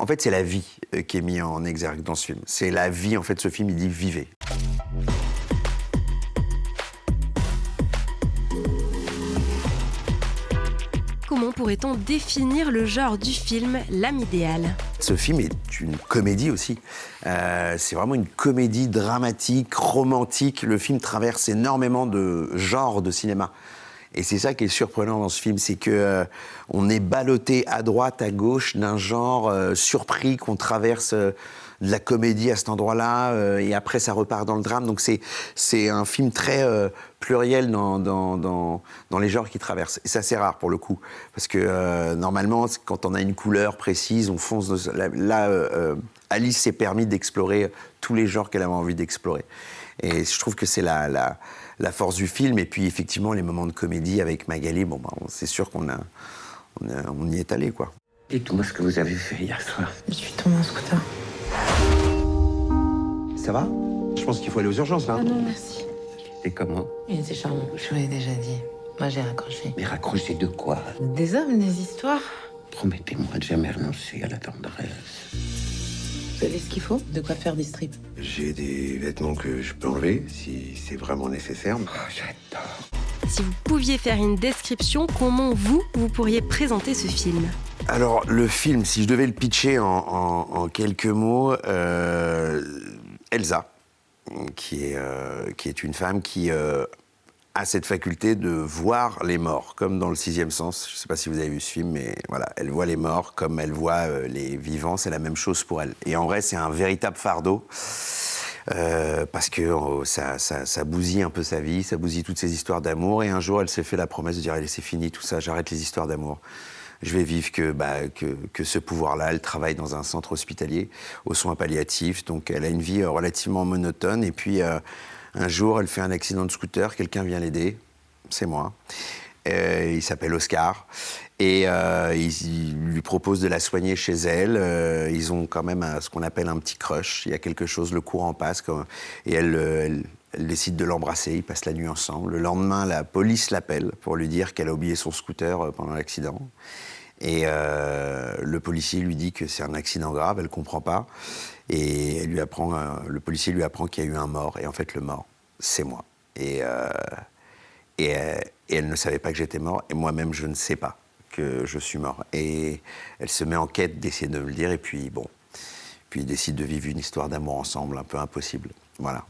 En fait, c'est la vie qui est mise en exergue dans ce film. C'est la vie, en fait, ce film, il dit « vivez ». Comment pourrait-on définir le genre du film L'âme idéale ? Ce film est une comédie aussi. C'est vraiment une comédie dramatique, romantique. Le film traverse énormément de genres de cinéma. Et c'est ça qui est surprenant dans ce film, c'est que on est ballotté à droite, à gauche d'un genre surpris qu'on traverse de la comédie à cet endroit-là, et après ça repart dans le drame. Donc c'est un film très pluriel dans les genres qu'il traverse. Et ça, c'est rare pour le coup, parce que normalement, quand on a une couleur précise, on fonce. Là, Alice s'est permis d'explorer tous les genres qu'elle avait envie d'explorer. Et je trouve que c'est la force du film. Et puis, effectivement, les moments de comédie avec Magali, c'est sûr qu'on y est allé, quoi. Dites-moi ce que vous avez fait hier soir. Je suis tombée en scooter. Ça va ? Je pense qu'il faut aller aux urgences, là. Ah non, merci. Et comment? Il était charmant, je vous l'ai déjà dit. Moi, j'ai raccroché. Mais raccroché de quoi? Des hommes, des histoires. Promettez-moi de jamais renoncer à la tendresse. Vous avez ce qu'il faut? De quoi faire des strips? J'ai des vêtements que je peux enlever, si c'est vraiment nécessaire. Oh, j'adore. Si vous pouviez faire une description, comment vous pourriez présenter ce film ? Alors, le film, si je devais le pitcher en quelques mots, Elsa, qui est une femme qui a cette faculté de voir les morts, comme dans Le Sixième Sens. Je ne sais pas si vous avez vu ce film, mais voilà, elle voit les morts comme elle voit les vivants, c'est la même chose pour elle. Et en vrai, c'est un véritable fardeau, parce que ça bousille un peu sa vie, ça bousille toutes ses histoires d'amour, et un jour, elle s'est fait la promesse de dire « Allez, c'est fini tout ça, j'arrête les histoires d'amour. Je vais vivre que ce pouvoir-là. » Elle travaille dans un centre hospitalier aux soins palliatifs, donc elle a une vie relativement monotone. Et puis un jour, elle fait un accident de scooter, quelqu'un vient l'aider, c'est moi. Il s'appelle Oscar, et il lui propose de la soigner chez elle. Ils ont quand même ce qu'on appelle un petit crush. Il y a quelque chose, le courant passe, et elle décide de l'embrasser. Ils passent la nuit ensemble. Le lendemain, la police l'appelle pour lui dire qu'elle a oublié son scooter pendant l'accident. Et le policier lui dit que c'est un accident grave, elle ne comprend pas. Et le policier lui apprend qu'il y a eu un mort. Et en fait, le mort, c'est moi. Et elle ne savait pas que j'étais mort. Et moi-même, je ne sais pas que je suis mort. Et elle se met en quête d'essayer de me le dire. Et puis, puis ils décident de vivre une histoire d'amour ensemble, un peu impossible. Voilà.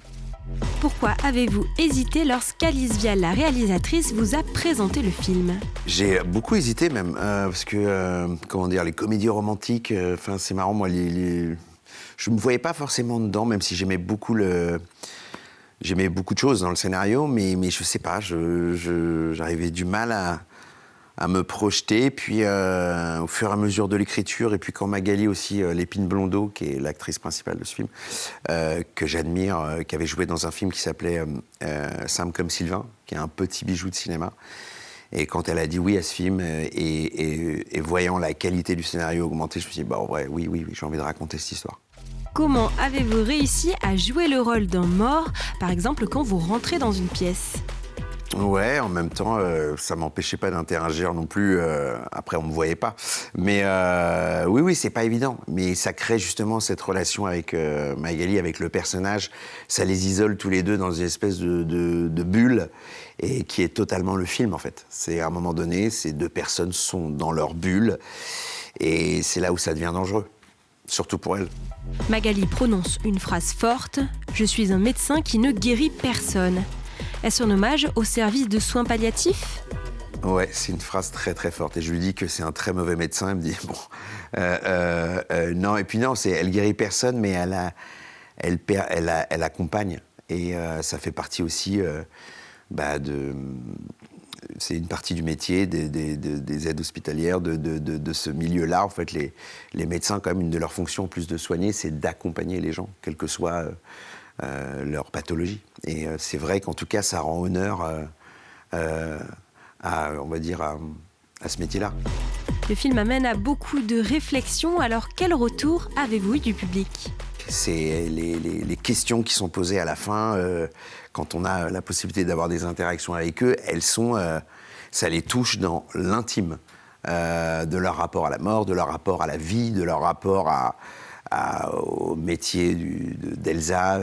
Pourquoi avez-vous hésité lorsqu'Alice Vial, la réalisatrice, vous a présenté le film ? J'ai beaucoup hésité même, parce que, les comédies romantiques, c'est marrant, moi, je me voyais pas forcément dedans, même si j'aimais beaucoup j'aimais beaucoup de choses dans le scénario, mais je sais pas, j'arrivais du mal à me projeter, puis au fur et à mesure de l'écriture, et puis quand Magali aussi, Lépine Blondeau, qui est l'actrice principale de ce film, que j'admire, qui avait joué dans un film qui s'appelait Simple comme Sylvain, qui est un petit bijou de cinéma, et quand elle a dit oui à ce film, et voyant la qualité du scénario augmenter, je me suis dit, en vrai, oui, j'ai envie de raconter cette histoire. Comment avez-vous réussi à jouer le rôle d'un mort, par exemple quand vous rentrez dans une pièce ? Ouais, en même temps, ça m'empêchait pas d'interagir non plus. Après, on me voyait pas. Mais oui, c'est pas évident. Mais ça crée justement cette relation avec Magali, avec le personnage. Ça les isole tous les deux dans une espèce de bulle, et qui est totalement le film, en fait. C'est à un moment donné, ces deux personnes sont dans leur bulle, et c'est là où ça devient dangereux. Surtout pour elle. Magali prononce une phrase forte « Je suis un médecin qui ne guérit personne ». Est-ce un hommage au service de soins palliatifs ? Ouais, c'est une phrase très très forte. Et je lui dis que c'est un très mauvais médecin. Elle me dit non. Et puis non, elle guérit personne, mais elle accompagne. Et ça fait partie aussi c'est une partie du métier des aides hospitalières, de ce milieu-là. En fait, les médecins, quand même, une de leurs fonctions, en plus de soigner, c'est d'accompagner les gens, quelle que soit leur pathologie. Et c'est vrai qu'en tout cas, ça rend honneur à ce métier-là. Le film amène à beaucoup de réflexions. Alors, quel retour avez-vous eu du public ? C'est les questions qui sont posées à la fin, quand on a la possibilité d'avoir des interactions avec eux, elles sont, ça les touche dans l'intime. de leur rapport à la mort, de leur rapport à la vie, de leur rapport au métier d'Elsa.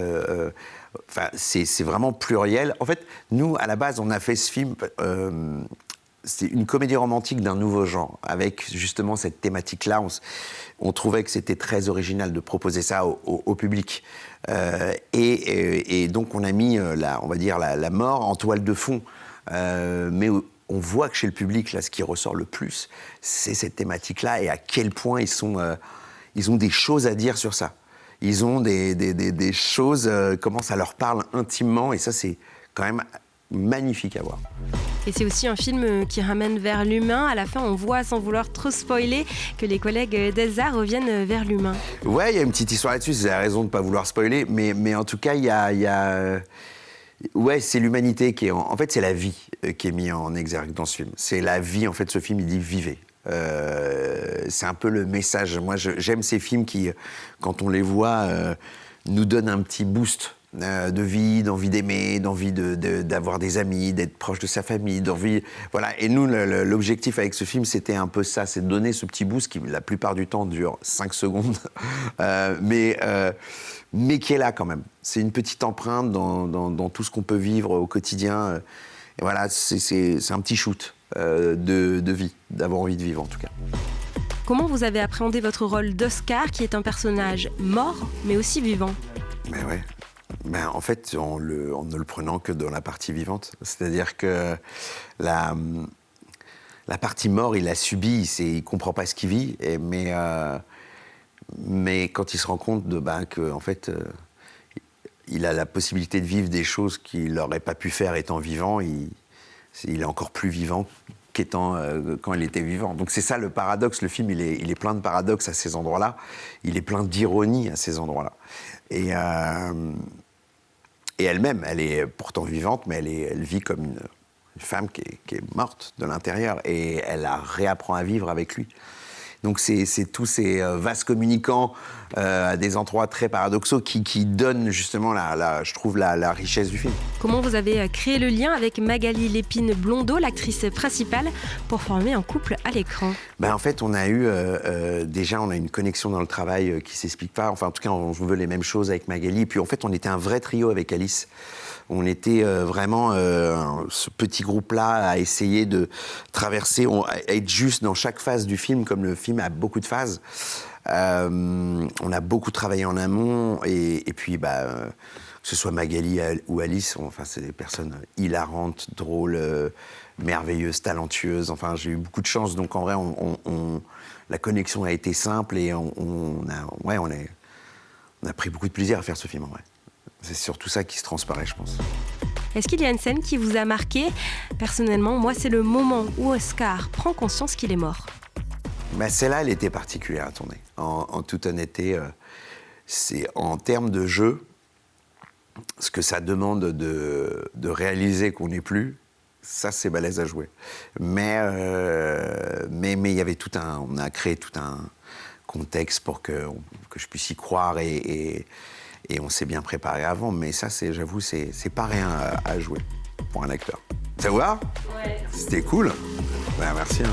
Enfin, c'est vraiment pluriel. En fait, nous, à la base, on a fait ce film... c'est une comédie romantique d'un nouveau genre, avec justement cette thématique-là. On trouvait que c'était très original de proposer ça au public. Et donc, on a mis, on va dire, la mort en toile de fond. Mais on voit que chez le public, là, ce qui ressort le plus, c'est cette thématique-là et à quel point ils ont des choses à dire sur ça. Ils ont des choses, comment ça leur parle intimement, et ça, c'est quand même magnifique à voir. Et c'est aussi un film qui ramène vers l'humain. À la fin, on voit, sans vouloir trop spoiler, que les collègues d'Elsa reviennent vers l'humain. Ouais, il y a une petite histoire là-dessus, c'est la raison de ne pas vouloir spoiler, mais en tout cas, il y a ouais, c'est l'humanité qui est... En fait, c'est la vie qui est mise en exergue dans ce film. C'est la vie, en fait, ce film, il dit « vivez ». C'est un peu le message. Moi, j'aime ces films qui, quand on les voit, nous donnent un petit boost de vie, d'envie d'aimer, d'envie d'avoir des amis, d'être proche de sa famille, d'envie... Voilà. Et nous, l'objectif avec ce film, c'était un peu ça, c'est de donner ce petit boost qui, la plupart du temps, dure 5 secondes, mais qui est là quand même. C'est une petite empreinte dans tout ce qu'on peut vivre au quotidien. Et voilà, c'est un petit shoot de vie, d'avoir envie de vivre en tout cas. Comment vous avez appréhendé votre rôle d'Oscar, qui est un personnage mort, mais aussi vivant ? Ben ouais. En fait, en ne le prenant que dans la partie vivante. C'est-à-dire que la partie mort, il l'a subie, il ne comprend pas ce qu'il vit, mais quand il se rend compte que, en fait, il a la possibilité de vivre des choses qu'il n'aurait pas pu faire étant vivant, il est encore plus vivant qu'étant quand il était vivant. Donc c'est ça le paradoxe. Le film, il est plein de paradoxes à ces endroits-là. Il est plein d'ironie à ces endroits-là. Et elle-même, elle est pourtant vivante, mais elle vit comme une femme qui est morte de l'intérieur. Et elle réapprend à vivre avec lui. Donc c'est tous ces vases communicants à des endroits très paradoxaux qui donnent justement, je trouve, la richesse du film. Comment vous avez créé le lien avec Magali Lépine-Blondeau, l'actrice principale, pour former un couple à l'écran ? En fait, on a eu déjà on a une connexion dans le travail qui s'explique pas. Enfin, en tout cas, on veut les mêmes choses avec Magali. Et puis en fait, on était un vrai trio avec Alice. On était vraiment ce petit groupe-là à essayer de traverser, à être juste dans chaque phase du film, comme le film a beaucoup de phases. On a beaucoup travaillé en amont, et puis que ce soit Magali ou Alice, c'est des personnes hilarantes, drôles, merveilleuses, talentueuses. Enfin, j'ai eu beaucoup de chance, donc en vrai, la connexion a été simple et on a pris beaucoup de plaisir à faire ce film, en vrai. C'est surtout ça qui se transparaît, je pense. Est-ce qu'il y a une scène qui vous a marqué ? Personnellement, moi, c'est le moment où Oscar prend conscience qu'il est mort. Celle-là, elle était particulière à tourner. En toute honnêteté, c'est en termes de jeu, ce que ça demande de réaliser qu'on n'est plus, ça, c'est balèze à jouer. Mais il y avait on a créé tout un contexte pour que je puisse y croire et on s'est bien préparé avant. Mais ça, j'avoue, c'est pas rien à jouer pour un acteur. Ça vous va ? Ouais. C'était cool. Merci.